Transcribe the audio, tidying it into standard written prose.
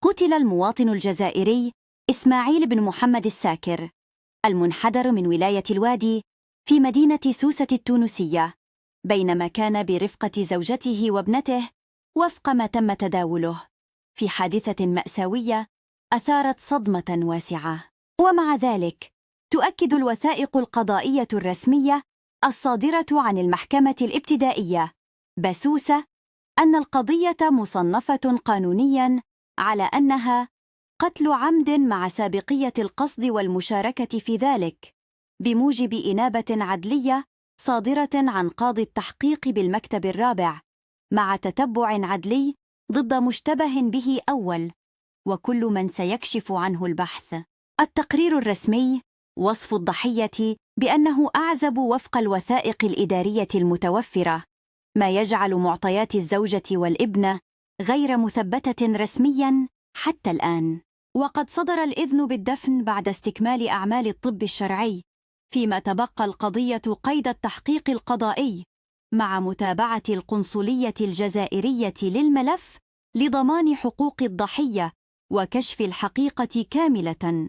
قتل المواطن الجزائري إسماعيل بن محمد الساكر المنحدر من ولاية الوادي في مدينة سوسة التونسية بينما كان برفقة زوجته وابنته وفق ما تم تداوله في حادثة مأساوية أثارت صدمة واسعة. ومع ذلك تؤكد الوثائق القضائية الرسمية الصادرة عن المحكمة الابتدائية بسوسة أن القضية مصنفة قانونياً على أنها قتل عمد مع سابقية القصد والمشاركة في ذلك بموجب إنابة عدلية صادرة عن قاضي التحقيق بالمكتب الرابع مع تتبع عدلي ضد مشتبه به أول وكل من سيكشف عنه البحث. التقرير الرسمي وصف الضحية بأنه أعزب وفق الوثائق الإدارية المتوفرة، ما يجعل معطيات الزوجة والابنة غير مثبتة رسمياً حتى الآن. وقد صدر الإذن بالدفن بعد استكمال أعمال الطب الشرعي، فيما تبقى القضية قيد التحقيق القضائي مع متابعة القنصلية الجزائرية للملف لضمان حقوق الضحية وكشف الحقيقة كاملة.